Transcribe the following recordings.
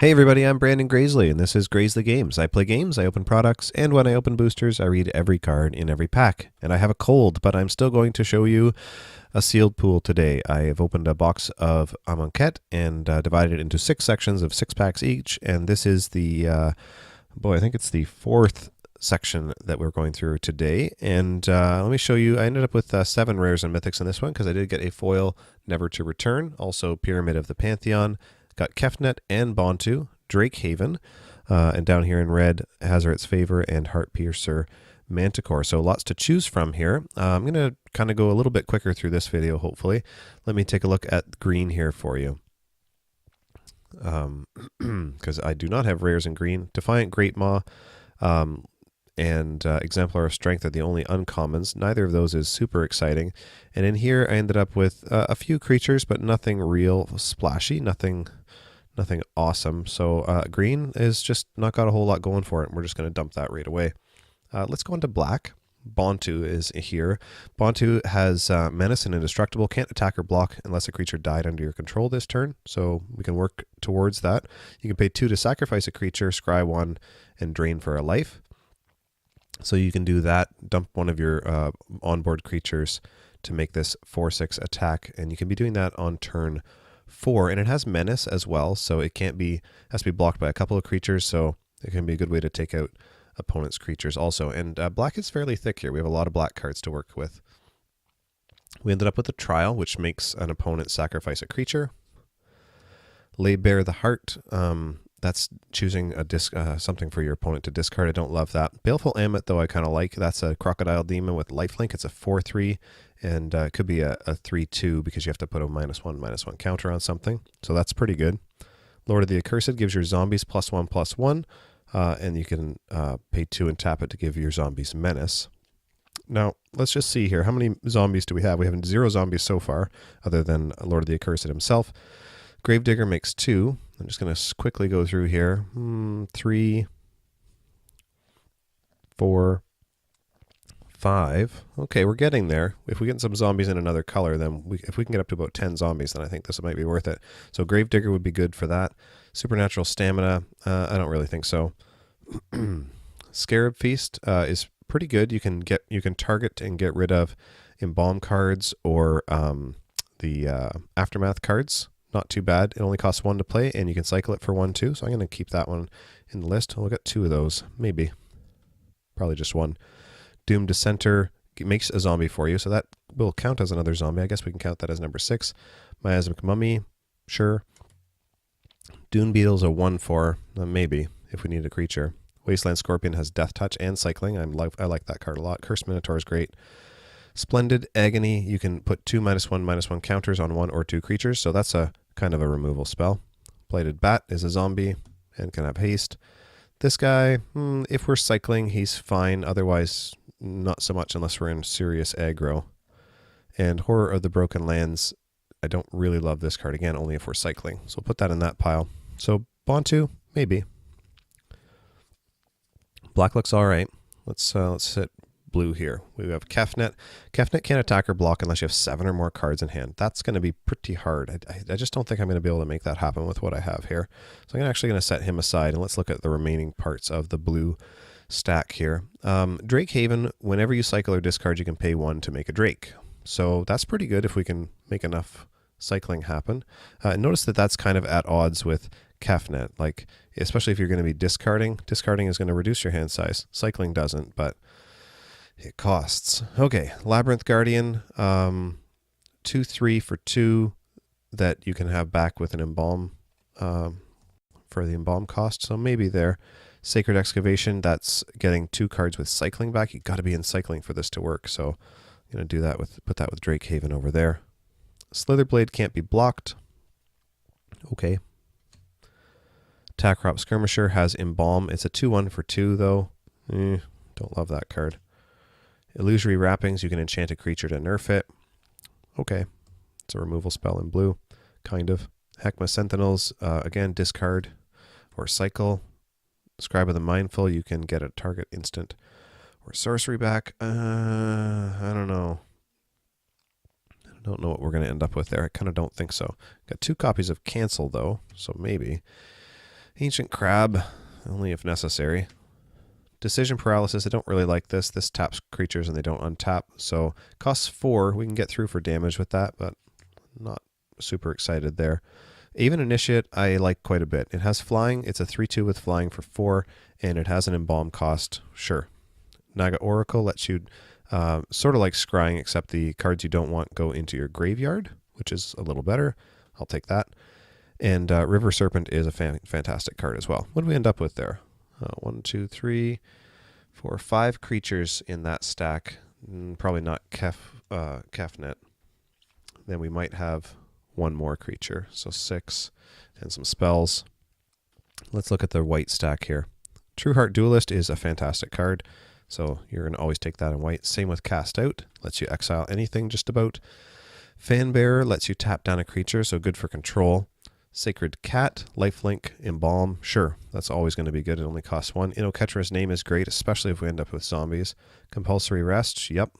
Hey everybody, I'm Brandon Grasley, and this is Grasley Games. I play games, I open products, and when I open boosters, I read every card in every pack. And I have a cold, but I'm still going to show you a sealed pool today. I have opened a box of Amonkhet and divided it into 6 sections of 6 packs each, and this is the, I think it's the 4th section that we're going through today. And let me show you, I ended up with 7 rares and mythics in this one, because I did get a foil Never to Return, also Pyramid of the Pantheon, got Kefnet and Bontu, Drake Haven, and down here in red, Hazaret's Favor and Heartpiercer Manticore. So lots to choose from here. I'm going to kind of go a little bit quicker through this video, hopefully. Let me take a look at green here for you. Because I do not have rares in green. Defiant Great Maw and Exemplar of Strength are the only uncommons. Neither of those is super exciting. And in here, I ended up with a few creatures, but nothing real splashy, nothing awesome. So green is just not got a whole lot going for it, and we're just going to dump that right away. Let's go into black. Bontu is here. Bontu has Menace and Indestructible, can't attack or block unless a creature died under your control this turn, so we can work towards that. You can pay 2 to sacrifice a creature, scry 1, and drain for a life. So you can do that, dump one of your onboard creatures to make this 4/6 attack, and you can be doing that on turn 4, and it has Menace as well, so it has to be blocked by a couple of creatures, so it can be a good way to take out opponent's creatures also. And black is fairly thick here. We have a lot of black cards to work with. We ended up with a Trial, which makes an opponent sacrifice a creature. Lay Bare the Heart, that's choosing a something for your opponent to discard. I don't love that. Baleful Ammit, though, I kind of like. That's a Crocodile Demon with lifelink. It's a 4/3, and it could be a 3/2 because you have to put a -1/-1 counter on something. So that's pretty good. Lord of the Accursed gives your zombies +1/+1, and you can pay 2 and tap it to give your zombies Menace. Now, let's just see here. How many zombies do we have? We have 0 zombies so far, other than Lord of the Accursed himself. Gravedigger makes 2. I'm just going to quickly go through here. 3, 4, 5. Okay, we're getting there. If we get some zombies in another color, then if we can get up to about 10 zombies, then I think this might be worth it. So Gravedigger would be good for that. Supernatural Stamina, I don't really think so. Scarab Feast is pretty good. You can target and get rid of Embalm cards or the Aftermath cards. Not too bad. It only costs 1 to play, and you can cycle it for 1 too. So I'm going to keep that one in the list. We'll get 2 of those, maybe. Probably just 1. Doom Dissenter makes a zombie for you, so that will count as another zombie. I guess we can count that as number 6. Miasmic Mummy, sure. Dune Beetle's a 1/4, maybe, if we need a creature. Wasteland Scorpion has Death Touch and Cycling. I like that card a lot. Cursed Minotaur is great. Splendid Agony, you can put 2 -1/-1 counters on 1 or 2 creatures, so that's a kind of a removal spell. Blighted Bat is a zombie and can have haste. This guy, if we're cycling, he's fine. Otherwise, not so much unless we're in serious aggro. And Horror of the Broken Lands, I don't really love this card. Again, only if we're cycling. So we'll put that in that pile. So Bontu, maybe. Black looks all right. Let's hit blue here. We have Kefnet. Kefnet can't attack or block unless you have 7 or more cards in hand. That's going to be pretty hard. I just don't think I'm going to be able to make that happen with what I have here. So I'm actually going to set him aside, and let's look at the remaining parts of the blue stack here. Drake Haven, whenever you cycle or discard, you can pay 1 to make a Drake. So that's pretty good if we can make enough cycling happen. Notice that that's kind of at odds with Kefnet, like especially if you're going to be discarding. Discarding is going to reduce your hand size. Cycling doesn't, but it costs. Okay, Labyrinth Guardian, 2/3 for 2 that you can have back with an Embalm for the Embalm cost, so maybe there. Sacred Excavation, that's getting 2 cards with cycling back. You got to be in cycling for this to work, so I'm going to do that put that with Drake Haven over there. Slitherblade can't be blocked. Okay. Takrop Skirmisher has Embalm. It's a 2/1 for 2 though. Don't love that card. Illusory Wrappings, you can enchant a creature to nerf it. Okay. It's a removal spell in blue, kind of. Heckma Sentinels, again, discard or cycle. Scribe of the Mindful, you can get a target instant or sorcery back. I don't know. I don't know what we're going to end up with there. I kind of don't think so. Got 2 copies of Cancel, though, so maybe. Ancient Crab, only if necessary. Decision Paralysis, I don't really like this. This taps creatures and they don't untap. So costs 4. We can get through for damage with that, but not super excited there. Even Initiate, I like quite a bit. It has flying. It's a 3/2 with flying for 4, and it has an embalm cost. Sure. Naga Oracle lets you sort of like scrying, except the cards you don't want go into your graveyard, which is a little better. I'll take that. And River Serpent is a fantastic card as well. What do we end up with there? 1, 2, 3, 4, 5 creatures in that stack. Probably not Kefnet. Then we might have one more creature. So 6 and some spells. Let's look at the white stack here. Trueheart Duelist is a fantastic card. So you're going to always take that in white. Same with Cast Out. Lets you exile anything just about. Fanbearer lets you tap down a creature, so good for control. Sacred Cat, Lifelink, Embalm. Sure, that's always going to be good. It only costs 1. Innoketra's Name is great, especially if we end up with zombies. Compulsory Rest. Yep.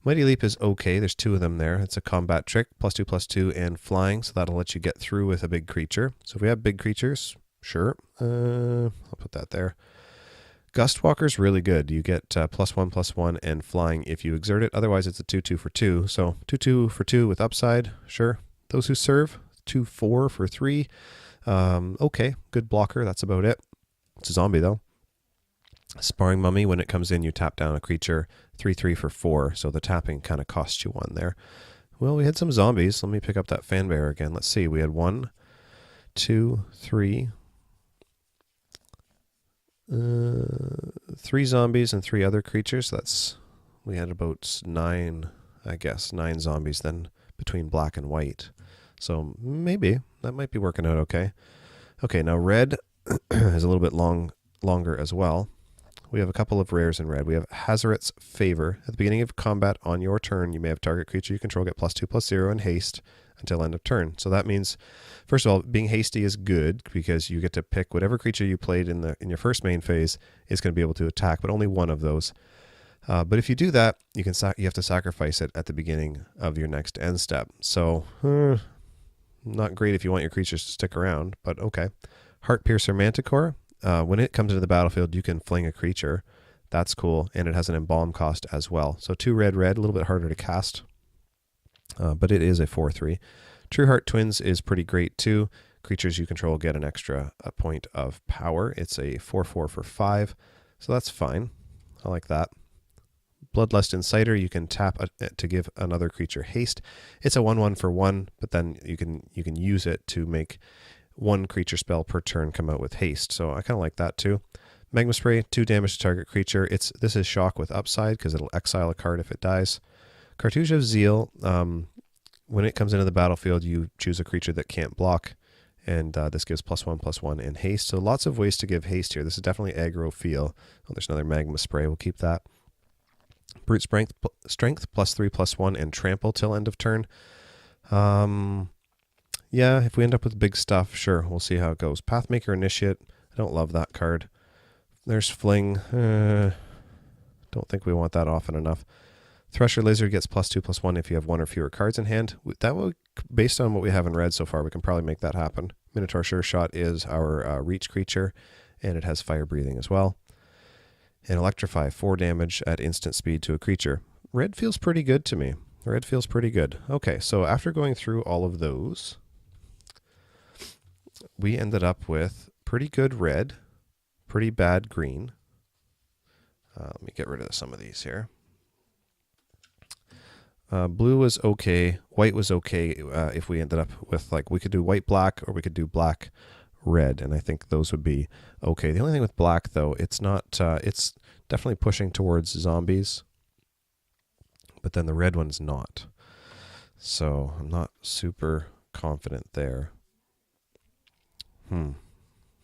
Mighty Leap is okay. There's 2 of them there. It's a combat trick. +2/+2 and flying, so that'll let you get through with a big creature. So if we have big creatures, sure. I'll put that there. Gustwalker's really good. You get +1/+1 and flying if you exert it. Otherwise, it's a 2/2 for 2. So 2/2 for 2 with upside. Sure. Those Who Serve, 2/4 for 3. Okay, good blocker. That's about it. It's a zombie, though. Sparring Mummy, when it comes in, you tap down a creature. 3/3 for 4. So the tapping kind of costs you 1 there. Well, we had some zombies. Let me pick up that Fanbearer again. Let's see. We had 1, 2, 3... 3 zombies and 3 other creatures. We had about 9, I guess, 9 zombies then between black and white. So maybe that might be working out okay. Okay, now red is a little bit longer as well. We have a couple of rares in red. We have Hazaret's Favor. At the beginning of combat on your turn, you may have target creature you control get +2/+0 and haste until end of turn. So that means, first of all, being hasty is good because you get to pick whatever creature you played in your first main phase is going to be able to attack, but only one of those. But if you do that, you have to sacrifice it at the beginning of your next end step. So not great if you want your creatures to stick around, but okay. Heartpiercer Manticore. When it comes into the battlefield, you can fling a creature. That's cool, and it has an embalm cost as well. So 2 red, a little bit harder to cast. But it is a 4/3. Trueheart Twins is pretty great too. Creatures you control get an extra point of power. It's a 4/4 for 5, so that's fine. I like that. Bloodlust Inciter, you can tap to give another creature haste. It's a 1/1 for 1, but then you can use it to make 1 creature spell per turn come out with haste. So I kind of like that too. Magma Spray, 2 damage to target creature. This is shock with upside because it'll exile a card if it dies. Cartouche of Zeal, when it comes into the battlefield, you choose a creature that can't block, and this gives +1/+1 and haste. So lots of ways to give haste here. This is definitely aggro feel. Oh, there's another Magma Spray. We'll keep that. Brute Strength +3/+1 and trample till end of turn. Yeah, if we end up with big stuff, sure, we'll see how it goes. Pathmaker Initiate, I don't love that card. There's Fling. Don't think we want that often enough. Thresher Lizard gets +2/+1 if you have 1 or fewer cards in hand. That will, based on what we have in red so far, we can probably make that happen. Minotaur Sure Shot is our reach creature, and it has fire breathing as well. And Electrify, 4 damage at instant speed to a creature. Red feels pretty good to me. Red feels pretty good. Okay, so after going through all of those, we ended up with pretty good red, pretty bad green. Let me get rid of some of these here. Blue was okay. White was okay if we ended up with, like, we could do white-black or we could do black-red, and I think those would be okay. The only thing with black, though, it's not, it's definitely pushing towards zombies, but then the red one's not. So I'm not super confident there. There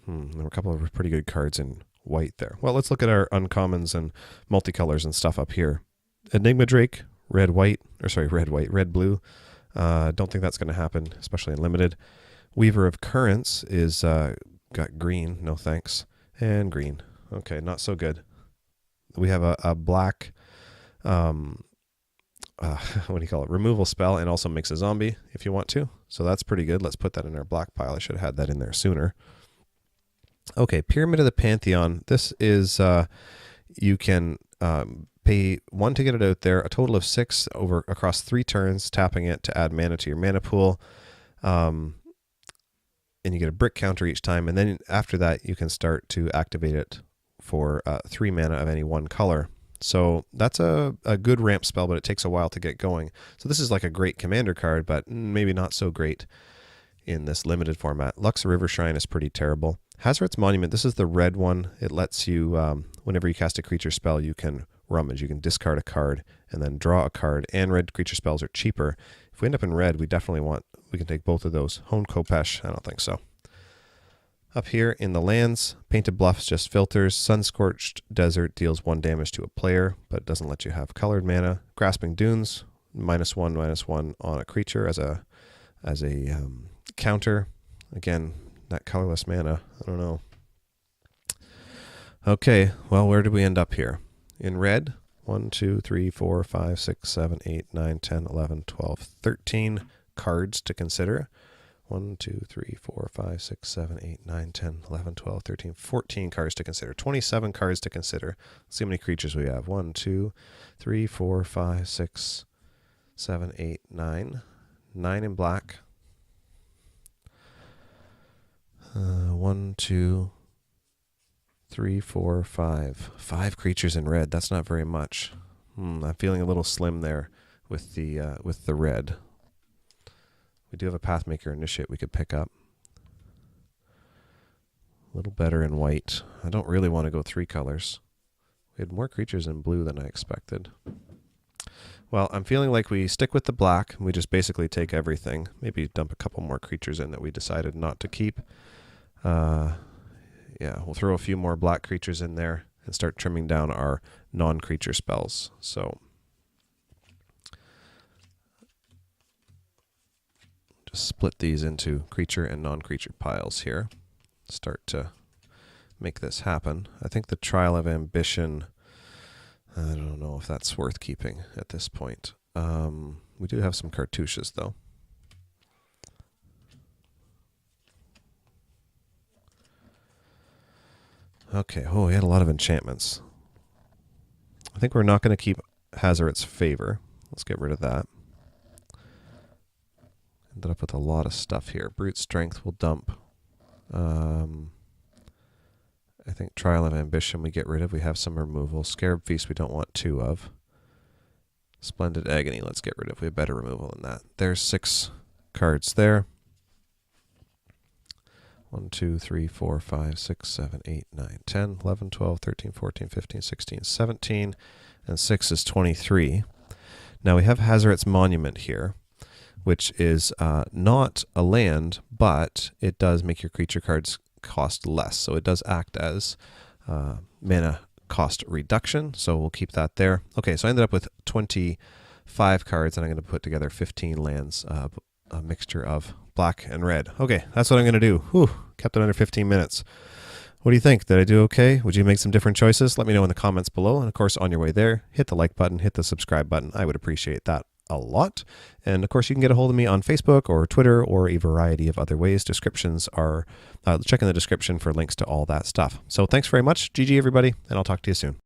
were a couple of pretty good cards in white there. Well, let's look at our uncommons and multicolors and stuff up here. Enigma Drake, red, white, red, blue. Don't think that's going to happen, especially in limited. Weaver of Currents is got green, no thanks, and green. Okay, not so good. We have a black, what do you call it? Removal spell, and also makes a zombie if you want to. So that's pretty good. Let's put that in our black pile. I should have had that in there sooner. Okay, Pyramid of the Pantheon. This is, you can pay 1 to get it out there, a total of 6 across 3 turns, tapping it to add mana to your mana pool. And you get a brick counter each time, and then after that you can start to activate it for 3 mana of any one color. So that's a good ramp spell, but it takes a while to get going. So this is like a great commander card, but maybe not so great in this limited format. Lux River Shrine is pretty terrible. Hazoret's Monument, this is the red one. It lets you, whenever you cast a creature spell, you can rummage. You can discard a card and then draw a card, and red creature spells are cheaper. If we end up in red, we can take both of those. Hone Kopesh, I don't think so. Up here in the lands, Painted Bluffs just filters. Sun-Scorched Desert deals 1 damage to a player, but doesn't let you have colored mana. Grasping Dunes, -1/-1 on a creature as a counter. Again, that colorless mana, I don't know. Okay, well, where did we end up here? In red, 1, 2, 3, 4, 5, 6, 7, 8, 9, 10, 11, 12, 13 cards to consider. 1, 2, 3, 4, 5, 6, 7, 8, 9, 10, 11, 12, 13, 14 cards to consider. 27 cards to consider. Let's see how many creatures we have. 1, 2, 3, 4, 5, 6, 7, 8, 9. 9 in black. 1, 2, 3, 4, 5. 5 creatures in red. That's not very much. I'm feeling a little slim there with the red. We do have a Pathmaker Initiate we could pick up. A little better in white. I don't really want to go 3 colors. We had more creatures in blue than I expected. Well, I'm feeling like we stick with the black, and we just basically take everything. Maybe dump a couple more creatures in that we decided not to keep. Yeah, we'll throw a few more black creatures in there and start trimming down our non-creature spells. So just split these into creature and non-creature piles here. Start to make this happen. I think the Trial of Ambition, I don't know if that's worth keeping at this point. We do have some cartouches though. Okay, oh, we had a lot of enchantments. I think we're not going to keep Hazoret's Favor. Let's get rid of that. Ended up with a lot of stuff here. Brute Strength will dump. I think Trial of Ambition we get rid of. We have some removal. Scarab Feast we don't want 2 of. Splendid Agony let's get rid of. We have better removal than that. There's 6 cards there. 1, 2, 3, 4, 5, 6, 7, 8, 9, 10, 11, 12, 13, 14, 15, 16, 17, and 6 is 23. Now we have Hazoret's Monument here, which is not a land, but it does make your creature cards cost less. So it does act as mana cost reduction, so we'll keep that there. Okay, so I ended up with 25 cards, and I'm going to put together 15 lands, a mixture of black and red. Okay, that's what I'm going to do. Whew, kept it under 15 minutes. What do you think? Did I do okay? Would you make some different choices? Let me know in the comments below. And of course, on your way there, hit the like button, hit the subscribe button. I would appreciate that a lot. And of course, you can get a hold of me on Facebook or Twitter or a variety of other ways. Descriptions are, check in the description for links to all that stuff. So thanks very much. GG everybody, and I'll talk to you soon.